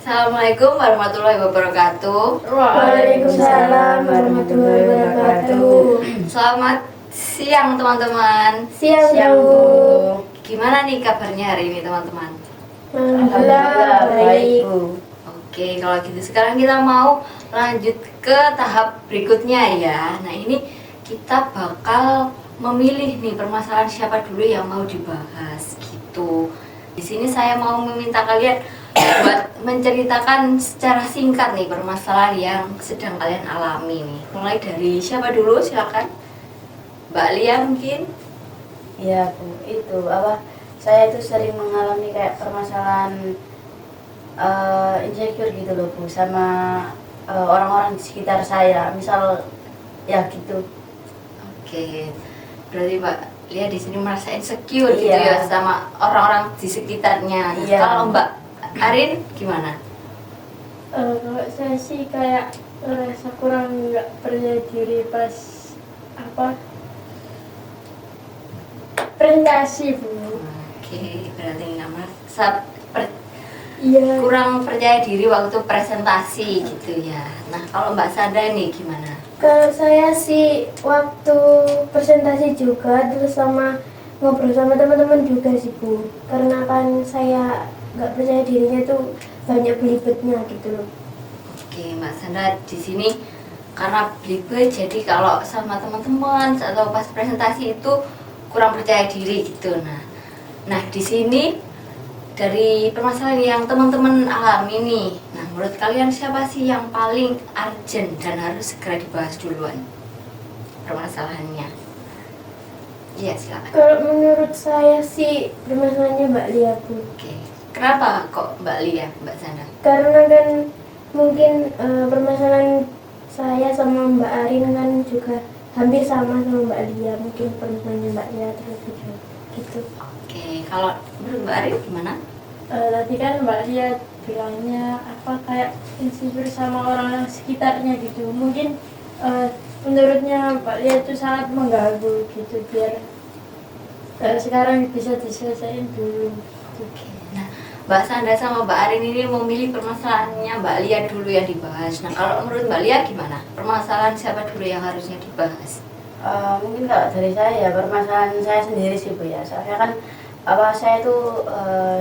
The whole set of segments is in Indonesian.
Assalamualaikum warahmatullahi wabarakatuh. Waalaikumsalam warahmatullahi wabarakatuh. Selamat siang teman-teman. Siang Bu. Gimana nih kabarnya hari ini teman-teman? Alhamdulillah baik Bu. Oke, kalau gitu sekarang kita mau lanjut ke tahap berikutnya ya. Nah ini kita bakal memilih nih permasalahan siapa dulu yang mau dibahas gitu. Di sini saya mau meminta kalian buat menceritakan secara singkat nih permasalahan yang sedang kalian alami nih. Mulai dari siapa dulu, silakan. Mbak Lia mungkin. Iya Bu, itu apa? Saya itu sering mengalami kayak permasalahan insecure gitu loh Bu, sama orang-orang di sekitar saya. Misal ya gitu. Oke. Berarti Mbak Lia di sini merasa insecure gitu Iya. ya sama orang-orang di sekitarnya. Nah, Iya. kalau Mbak Arin gimana? Kalau saya sih kayak ngerasa kurang nggak percaya diri pas presentasi Bu. Oke, berarti nggak merasa Iya. kurang percaya diri waktu presentasi gitu ya. Nah kalau Mbak Sandra nih gimana? Kalau saya sih waktu presentasi juga terus sama ngobrol sama teman-teman juga sih Bu. Karena kan saya nggak percaya dirinya tuh banyak belibetnya gitu loh. Oke, Mbak Sandra di sini karena belibet jadi kalau sama teman-teman atau pas presentasi itu kurang percaya diri gitu. Nah di sini dari permasalahan yang teman-teman alami nih, nah menurut kalian siapa sih yang paling urgent dan harus segera dibahas duluan permasalahannya? Iya silakan. Kalau menurut saya sih permasalahannya Mbak Lia Bu. Oke, kenapa kok Mbak Lia, Mbak Sandra? Karena kan mungkin permasalahan saya sama Mbak Arin kan juga hampir sama Mbak Lia. Mungkin permasalahannya Mbak Lia terus juga gitu. Oke, kalau menurut Mbak Arin gimana? Tadi kan Mbak Lia bilangnya kayak insecure sama orang sekitarnya gitu. Mungkin menurutnya Mbak Lia itu sangat mengganggu gitu, biar sekarang bisa diselesaikan dulu. Oke, nah Mbak Sandra sama Mbak Arin ini memilih permasalahannya Mbak Lia dulu yang dibahas. Nah kalau menurut Mbak Lia gimana? Permasalahan siapa dulu yang harusnya dibahas? Mungkin kalau dari saya permasalahan saya sendiri sih Bu ya. Soalnya kan saya tuh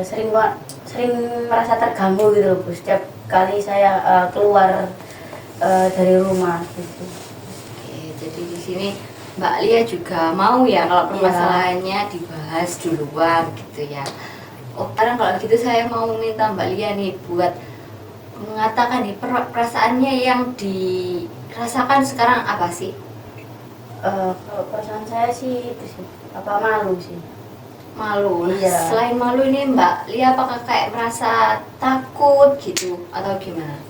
sering merasa terganggu gitu loh Bu, setiap kali saya keluar dari rumah gitu. Oke, jadi di sini Mbak Lia juga mau ya kalau permasalahannya dibahas duluan gitu ya. Oh, sekarang kalau gitu saya mau minta Mbak Lia nih buat mengatakan nih perasaannya yang dirasakan sekarang apa sih? Kalau perasaan saya sih itu sih malu sih. Malu. Nah, Iya. selain malu ini Mbak Lia apakah kayak merasa takut gitu atau gimana?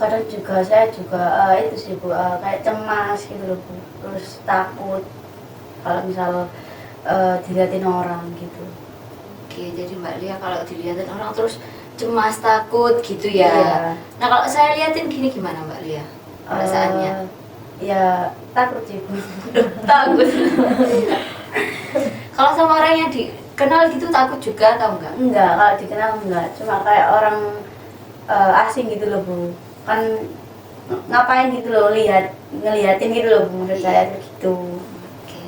Kadang juga saya juga itu sih Bu, kayak cemas gitu loh Bu, terus takut kalau misal dilihatin orang gitu. Oke, jadi Mbak Lia kalau dilihatin orang terus cemas, takut gitu ya. Iya. Nah, kalau saya liatin gini gimana Mbak Lia? Perasaannya? Ya takut sih Bu. Takut. Kalau sama orang yang dikenal gitu takut juga atau enggak? Enggak, kalau dikenal enggak, cuma kayak orang asing gitu loh Bu, kan ngapain gitu loh, ngeliatin gitu loh Bu, menurut saya tuh gitu. Oke.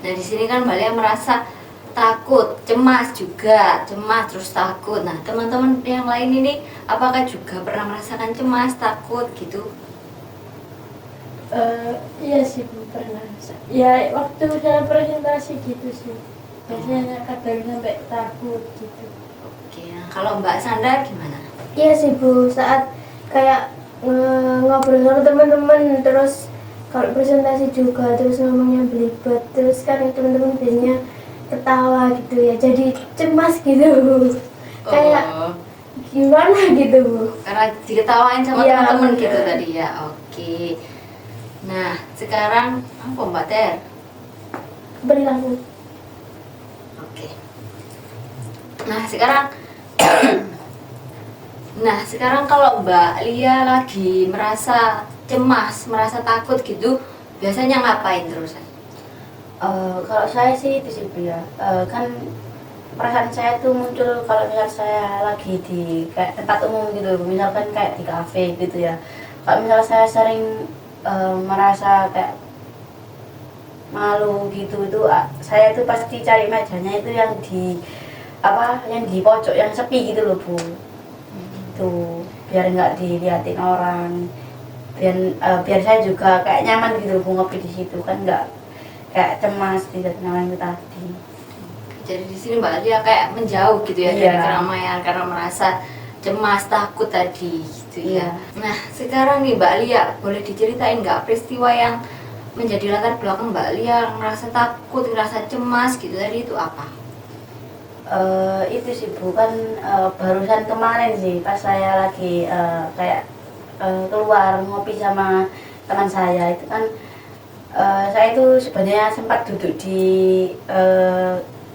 Nah, di sini kan Mbak Lia merasa takut, cemas juga, cemas terus takut. Nah, teman-teman yang lain ini apakah juga pernah merasakan cemas, takut gitu? Iya sih Bu, pernah. Ya waktu dalam presentasi gitu sih. Biasanya kadang sampai takut gitu. Oke. Nah, kalau Mbak Sandra gimana? Iya sih Bu, saat kayak ngobrol sama teman-teman terus kalau presentasi juga terus ngomongnya belibet terus kan teman-teman biasanya ketawa gitu ya, jadi cemas gitu Bu. Kayak Oh, gimana gitu Bu. karena diketawain sama Iya, teman-teman benar. gitu tadi ya. Oke. Nah, sekarang apa Mbak Ter? Berilah Bu. Oke. Nah, sekarang Nah, sekarang kalau Mbak Lia lagi merasa cemas, merasa takut gitu, biasanya ngapain terusan? Kalau saya sih itu sih Bu ya, kan perasaan saya tuh muncul kalau misal saya lagi di kayak tempat umum gitu, misalkan kayak di kafe gitu ya. Kalau misal saya sering merasa kayak malu gitu itu, saya tuh pasti cari mejanya itu yang di yang di pojok yang sepi gitu loh Bu. Tuh biar nggak diliatin orang, biar saya juga kayak nyaman gitu loh Bu, ngopi di situ kan nggak kayak cemas tidak nyaman itu tadi. Jadi di sini Mbak Lia kayak menjauh gitu ya dari Iya. keramaian karena merasa cemas, takut tadi gitu ya. Iya. Nah sekarang nih Mbak Lia, boleh diceritain nggak peristiwa yang menjadi latar belakang Mbak Lia ngerasa takut, ngerasa cemas gitu tadi itu apa? Itu sih Bu, kan barusan kemarin sih pas saya lagi kayak keluar ngopi sama teman saya itu kan, saya itu sebenarnya sempat duduk di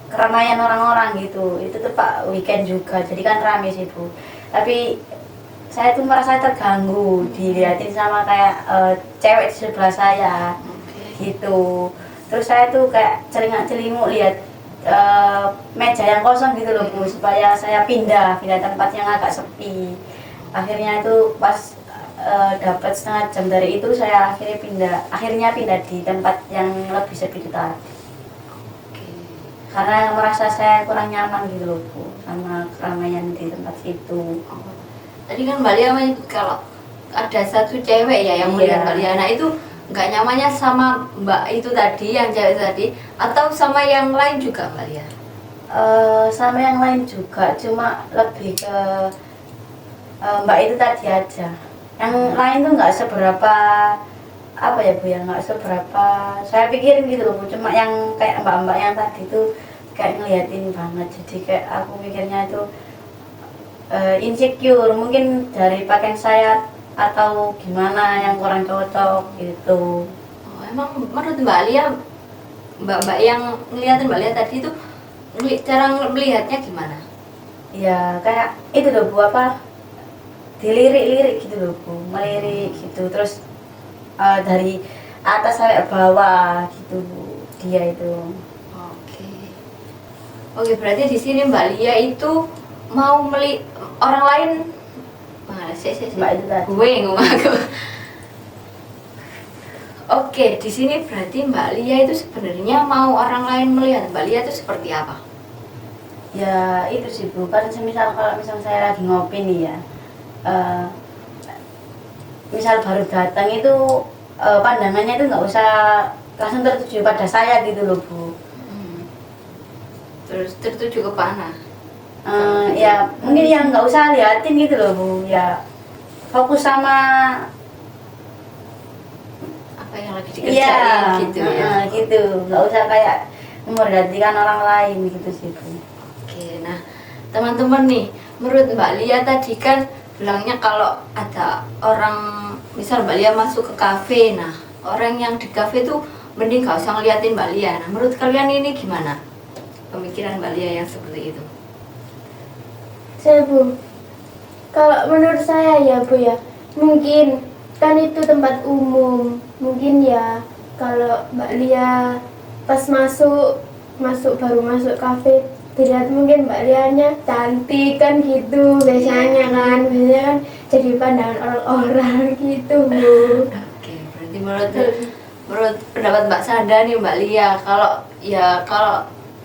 keramaian orang-orang gitu, itu tuh Pak weekend juga jadi kan rame sih Bu, tapi saya tuh merasa terganggu dilihatin sama kayak cewek di sebelah saya gitu. Terus saya tuh kayak celingak-celinguk lihat meja yang kosong gitu loh Bu, supaya saya pindah tempat yang agak sepi. Akhirnya itu pas dapat setengah jam dari itu saya akhirnya pindah di tempat yang lebih sepi itu tadi. Karena merasa saya kurang nyaman gitu loh Bu sama keramaian di tempat itu. Tadi kan Mbak Lia menyebut kalau ada satu cewek ya yang melihat Iya. Mbak Lia. Nah itu nggak nyamannya sama Mbak itu tadi, yang cewek tadi, atau sama yang lain juga Mbak Lia? Sama yang lain juga, cuma lebih ke Mbak itu tadi aja. Yang lain tuh nggak seberapa apa ya Bu ya, nggak seberapa saya pikirin gitu loh Bu, cuma yang kayak mbak-mbak yang tadi tuh kayak ngeliatin banget, jadi kayak aku mikirnya itu insecure mungkin dari pakaian saya atau gimana yang kurang cocok gitu. Oh, emang menurut Mbak Lia, mbak-mbak yang ngeliatin Mbak Lia tadi itu cara melihatnya gimana? Ya kayak itu loh Bu, dilirik-lirik gitu loh Bu, melirik gitu, terus dari atas sampai bawah gitu Bu, dia itu. Oke, berarti di sini Mbak Lia itu mau orang lain. Mbak itu tadi. Gue ngomong aku. Oke, di sini berarti Mbak Lia itu sebenarnya mau orang lain melihat Mbak Lia itu seperti apa? Ya itu sih Bu, kan kalau misal saya lagi ngopi nih ya, misal baru datang itu pandangannya itu nggak usah langsung tertuju pada saya gitu loh Bu. Terus tertuju ke mana? Ya mungkin yang nggak usah liatin gitu loh Bu, ya fokus sama apa yang lagi dikerjain gitu ya. Gitu, nggak usah kayak memperhatikan orang lain gitu sih Bu. Oke, nah teman-teman nih, menurut Mbak Lia tadi kan bilangnya kalau ada orang, misal Mbak Lia masuk ke kafe, nah orang yang di kafe tuh mending gak usah ngeliatin Mbak Lia. Nah menurut kalian ini gimana pemikiran Mbak Lia yang seperti itu? Saya Bu, kalau menurut saya ya Bu ya, mungkin kan itu tempat umum, mungkin ya kalau Mbak Lia pas baru masuk kafe, dilihat mungkin Mbak Lianya cantik kan gitu biasanya kan jadi pandangan orang-orang gitu Bu. Oke, berarti menurut pendapat Mbak Sanda nih Mbak Lia, kalau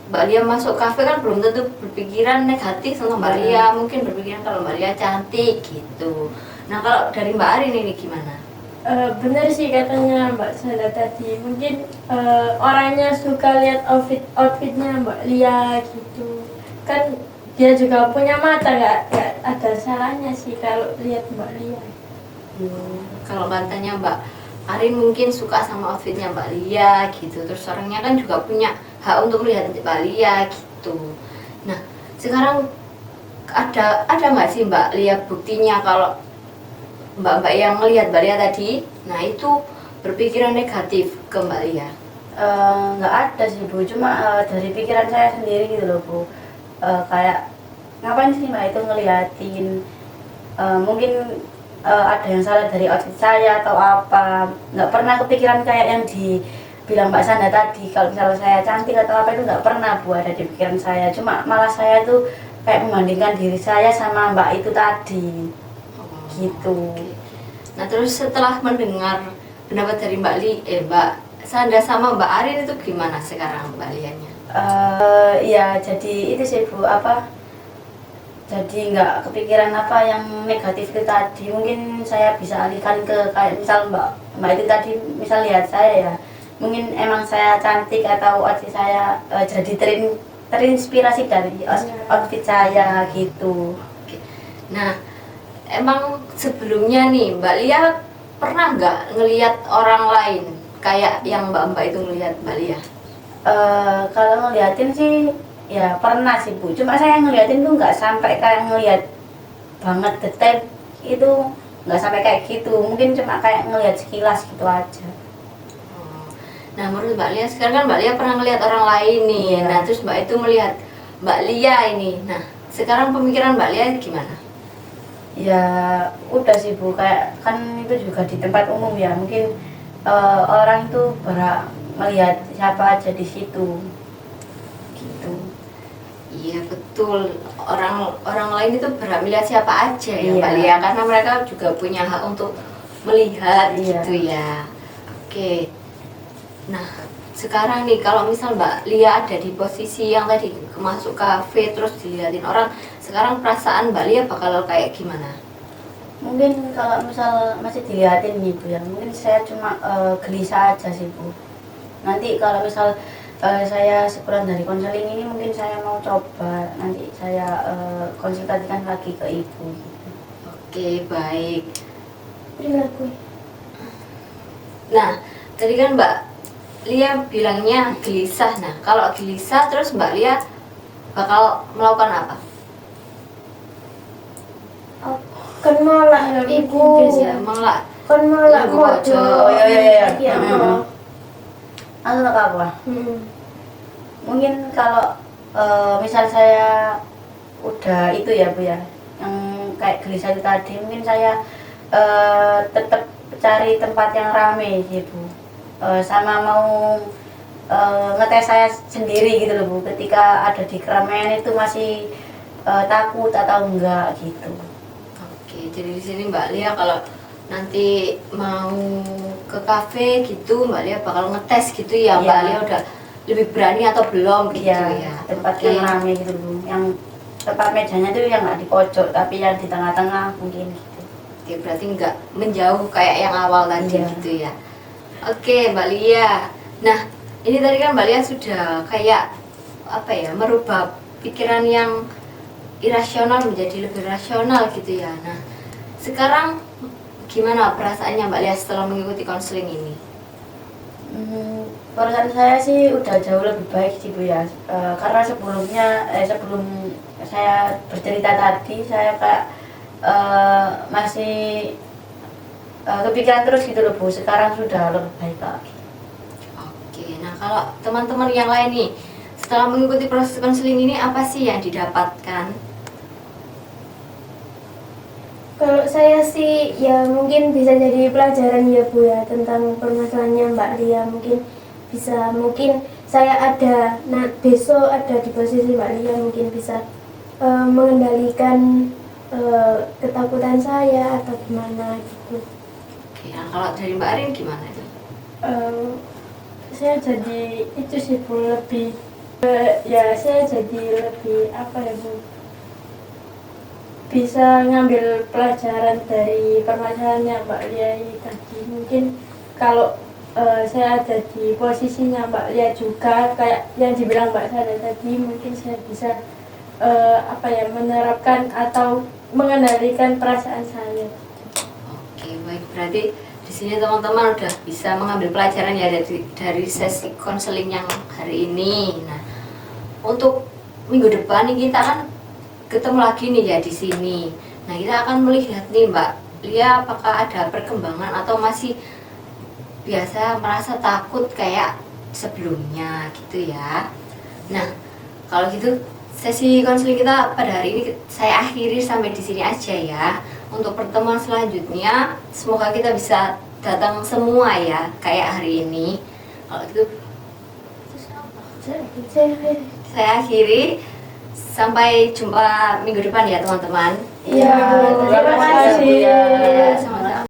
Mbak Lia masuk kafe kan belum tentu berpikiran negatif tentang Mbak Lia, mungkin berpikiran kalau Mbak Lia cantik gitu. Nah kalau dari Mbak Arin ini gimana? Bener sih katanya Mbak Sanda tadi, mungkin orangnya suka lihat outfitnya Mbak Lia gitu kan, dia juga punya mata, nggak ada salahnya sih kalau lihat Mbak Lia. Kalau katanya Mbak Arin mungkin suka sama outfitnya Mbak Lia gitu, terus orangnya kan juga punya hak untuk melihat Mbak Lia gitu. Nah sekarang ada nggak sih Mbak Lia buktinya kalau mbak-mbak yang melihat Mbak Lia tadi, nah itu berpikiran negatif ke Mbak Lia? Nggak ada sih Bu, cuma dari pikiran saya sendiri gitu loh Bu, kayak ngapain sih Mbak itu ngeliatin, mungkin ada yang salah dari outfit saya atau apa, nggak pernah kepikiran kayak yang di bilang Mbak Sanda tadi, kalau misalnya saya cantik atau apa itu nggak pernah Bu ada di pikiran saya. Cuma malah saya tuh kayak membandingkan diri saya sama Mbak itu tadi, gitu. Oke. Nah terus setelah mendengar pendapat dari Mbak Sanda sama Mbak Arin itu gimana sekarang Mbak Lianya? Ya jadi itu sih Bu, apa? Jadi nggak kepikiran apa yang negatif itu tadi. Mungkin saya bisa alihkan ke kayak misal Mbak itu tadi, misal lihat saya ya, mungkin emang saya cantik atau outfit saya jadi terinspirasi dari outfit saya gitu. Oke. Nah emang sebelumnya nih Mbak Lia pernah nggak ngelihat orang lain kayak yang mbak-mbak itu ngelihat Mbak Lia? Kalau ngeliatin sih ya pernah sih Bu, cuma saya ngeliatin tuh nggak sampai kayak ngeliat banget detail itu, nggak sampai kayak gitu, mungkin cuma kayak ngeliat sekilas gitu aja. Nah menurut Mbak Lia sekarang kan Mbak Lia pernah ngelihat orang lain nih, Iya. nah terus Mbak itu melihat Mbak Lia ini, nah sekarang pemikiran Mbak Lia gimana? Ya udah sih Bu, kayak kan itu juga di tempat umum ya, mungkin orang itu melihat siapa aja di situ gitu. Iya betul, orang lain itu berhak melihat siapa aja ya Iya. Mbak Lia, karena mereka juga punya hak untuk melihat Iya. gitu ya. Oke, nah sekarang nih kalau misal Mbak Lia ada di posisi yang tadi masuk kafe terus dilihatin orang, sekarang perasaan Mbak Lia bakal kayak gimana? Mungkin kalau misal masih dilihatin nih Bu ya, mungkin saya cuma gelisah aja sih Bu. Nanti kalau misal saya sepulang dari konseling ini, mungkin saya mau coba nanti saya konsultasikan lagi ke ibu gitu. Oke baik. Perilaku. Nah tadi kan Mbak Lia bilangnya gelisah, nah kalau gelisah terus Mbak Lia bakal melakukan apa? Kan malah ibu. Ya malah Kan malah Ibu modal. aja. Oh, iya. Iya. Anu apa? Hmm. Mungkin kalau misal saya udah itu ya Bu ya, yang kayak gelisah itu tadi, mungkin saya tetap cari tempat yang rame sih Bu. Sama mau ngetes saya sendiri gitu loh Bu, ketika ada di keramaian itu masih takut atau enggak gitu. oke, jadi di sini Mbak Lia kalau nanti mau ke kafe gitu Mbak Lia bakal ngetes gitu ya, Iya. Mbak Lia udah lebih berani atau belum gitu Iya, ya. tempat Oke. yang rame gitu Bu, yang tempat mejanya tuh yang nggak di pojok tapi yang di tengah-tengah mungkin gitu. Oke, berarti nggak menjauh kayak yang awal tadi Iya. gitu ya. Oke, Mbak Lia. Nah, ini tadi kan Mbak Lia sudah kayak apa ya, merubah pikiran yang irasional menjadi lebih rasional gitu ya. Nah, sekarang gimana perasaannya Mbak Lia setelah mengikuti konseling ini? Perasaan saya sih udah jauh lebih baik sih Bu ya. Karena sebelum saya bercerita tadi, saya kayak masih kepikiran terus gitu loh Bu. Sekarang sudah lebih baik lagi. Oke, nah kalau teman-teman yang lain nih setelah mengikuti proses konseling ini apa sih yang didapatkan? Kalau saya sih ya mungkin bisa jadi pelajaran ya Bu ya tentang permasalahannya Mbak Lia, mungkin saya ada besok ada di posisi Mbak Lia, mungkin bisa mengendalikan ketakutan saya atau gimana gitu. Oke, nah kalau dari Mbak Arin gimana itu? Saya jadi itu sih Bu, lebih ya saya jadi lebih apa ya Bu, bisa ngambil pelajaran dari permasalahannya Mbak Lia ini tadi. Mungkin kalau saya ada di posisinya Mbak Lia juga kayak yang dibilang Mbak Sanda tadi, mungkin saya bisa apa ya, menerapkan atau mengendalikan perasaan saya. Oke, baik, berarti di sini teman-teman udah bisa mengambil pelajaran ya dari sesi konseling yang hari ini. Nah, untuk minggu depan nih kita kan ketemu lagi nih ya di sini. Nah, kita akan melihat nih Mbak Lia apakah ada perkembangan atau masih biasa merasa takut kayak sebelumnya gitu ya. Nah, kalau gitu sesi konseling kita pada hari ini saya akhiri sampai di sini aja ya. Untuk pertemuan selanjutnya semoga kita bisa datang semua ya kayak hari ini. Kalau gitu Terus apa? saya akhiri. Sampai jumpa minggu depan ya teman-teman. Iya, terima kasih.